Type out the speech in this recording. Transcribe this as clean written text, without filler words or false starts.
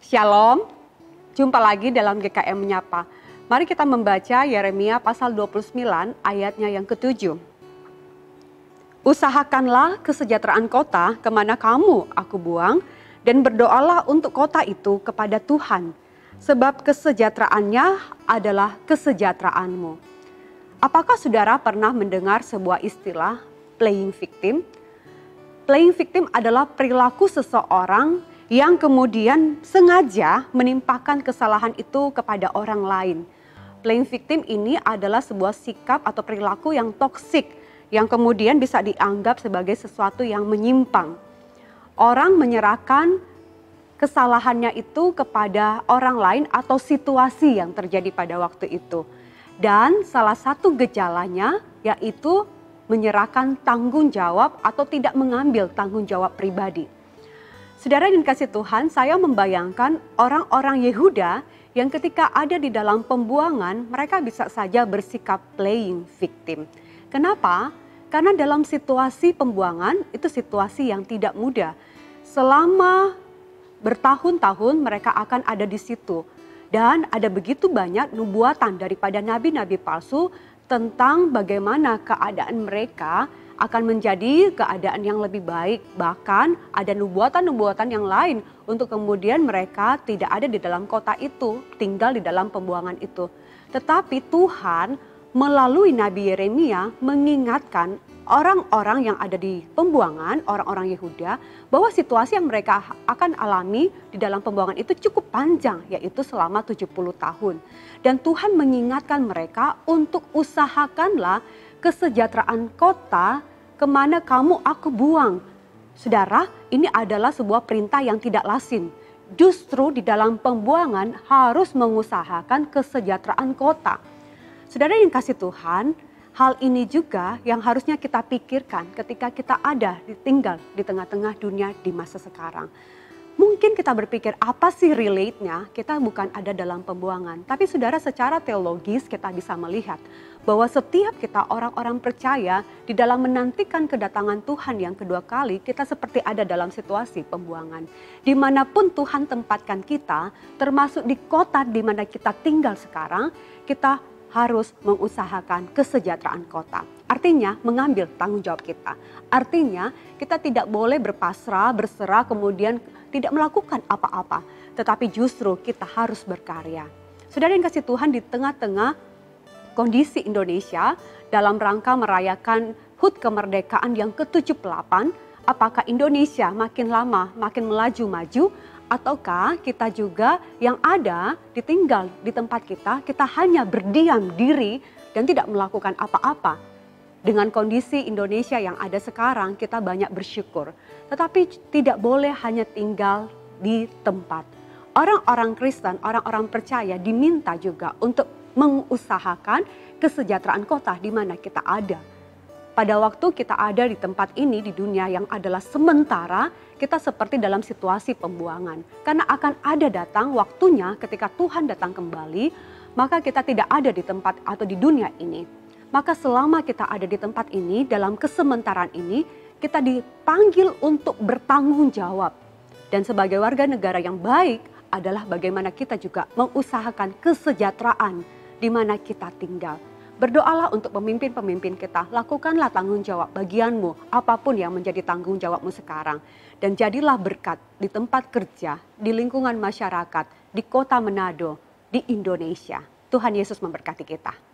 Shalom, jumpa lagi dalam GKM Menyapa. Mari kita membaca Yeremia pasal 29 ayatnya yang ke-7. Usahakanlah kesejahteraan kota kemana kamu aku buang, dan berdoalah untuk kota itu kepada Tuhan, sebab kesejahteraannya adalah kesejahteraanmu. Apakah saudara pernah mendengar sebuah istilah playing victim? Playing victim adalah perilaku seseorang yang kemudian sengaja menimpakan kesalahan itu kepada orang lain. Playing victim ini adalah sebuah sikap atau perilaku yang toksik yang kemudian bisa dianggap sebagai sesuatu yang menyimpang. Orang menyerahkan kesalahannya itu kepada orang lain atau situasi yang terjadi pada waktu itu. Dan salah satu gejalanya yaitu menyerahkan tanggung jawab atau tidak mengambil tanggung jawab pribadi. Saudara yang dikasihi Tuhan, saya membayangkan orang-orang Yehuda yang ketika ada di dalam pembuangan, mereka bisa saja bersikap playing victim. Kenapa? Karena dalam situasi pembuangan, itu situasi yang tidak mudah. Selama bertahun-tahun mereka akan ada di situ. Dan ada begitu banyak nubuatan daripada nabi-nabi palsu tentang bagaimana keadaan mereka akan menjadi keadaan yang lebih baik. Bahkan ada nubuatan-nubuatan yang lain untuk kemudian mereka tidak ada di dalam kota itu, tinggal di dalam pembuangan itu. Tetapi Tuhan melalui Nabi Yeremia mengingatkan orang-orang yang ada di pembuangan, orang-orang Yehuda, bahwa situasi yang mereka akan alami di dalam pembuangan itu cukup panjang, yaitu selama 70 tahun. Dan Tuhan mengingatkan mereka untuk usahakanlah kesejahteraan kota kemana kamu aku buang. Saudara, ini adalah sebuah perintah yang tidak lazim. Justru di dalam pembuangan harus mengusahakan kesejahteraan kota. Saudara yang kasih Tuhan, hal ini juga yang harusnya kita pikirkan ketika kita tinggal di tengah-tengah dunia di masa sekarang. Mungkin kita berpikir apa sih relate-nya, kita bukan ada dalam pembuangan. Tapi saudara secara teologis kita bisa melihat bahwa setiap kita orang-orang percaya di dalam menantikan kedatangan Tuhan yang kedua kali, kita seperti ada dalam situasi pembuangan. Dimanapun Tuhan tempatkan kita, termasuk di kota di mana kita tinggal sekarang, kita harus mengusahakan kesejahteraan kota. Artinya mengambil tanggung jawab kita. Artinya kita tidak boleh berpasrah, berserah, kemudian tidak melakukan apa-apa. Tetapi justru kita harus berkarya. Saudara yang kasih Tuhan, di tengah-tengah kondisi Indonesia dalam rangka merayakan HUT kemerdekaan yang ke-78, apakah Indonesia makin lama makin melaju-maju, ataukah kita juga yang ada ditinggal di tempat kita hanya berdiam diri dan tidak melakukan apa-apa. Dengan kondisi Indonesia yang ada sekarang, kita banyak bersyukur. Tetapi tidak boleh hanya tinggal di tempat. Orang-orang Kristen, orang-orang percaya diminta juga untuk mengusahakan kesejahteraan kota di mana kita ada. Pada waktu kita ada di tempat ini di dunia yang adalah sementara, kita seperti dalam situasi pembuangan. Karena akan ada datang waktunya ketika Tuhan datang kembali, maka kita tidak ada di tempat atau di dunia ini. Maka selama kita ada di tempat ini, dalam kesementaraan ini, kita dipanggil untuk bertanggung jawab. Dan sebagai warga negara yang baik adalah bagaimana kita juga mengusahakan kesejahteraan di mana kita tinggal. Berdoalah untuk pemimpin-pemimpin kita, lakukanlah tanggung jawab bagianmu, apapun yang menjadi tanggung jawabmu sekarang. Dan jadilah berkat di tempat kerja, di lingkungan masyarakat, di kota Manado, di Indonesia. Tuhan Yesus memberkati kita.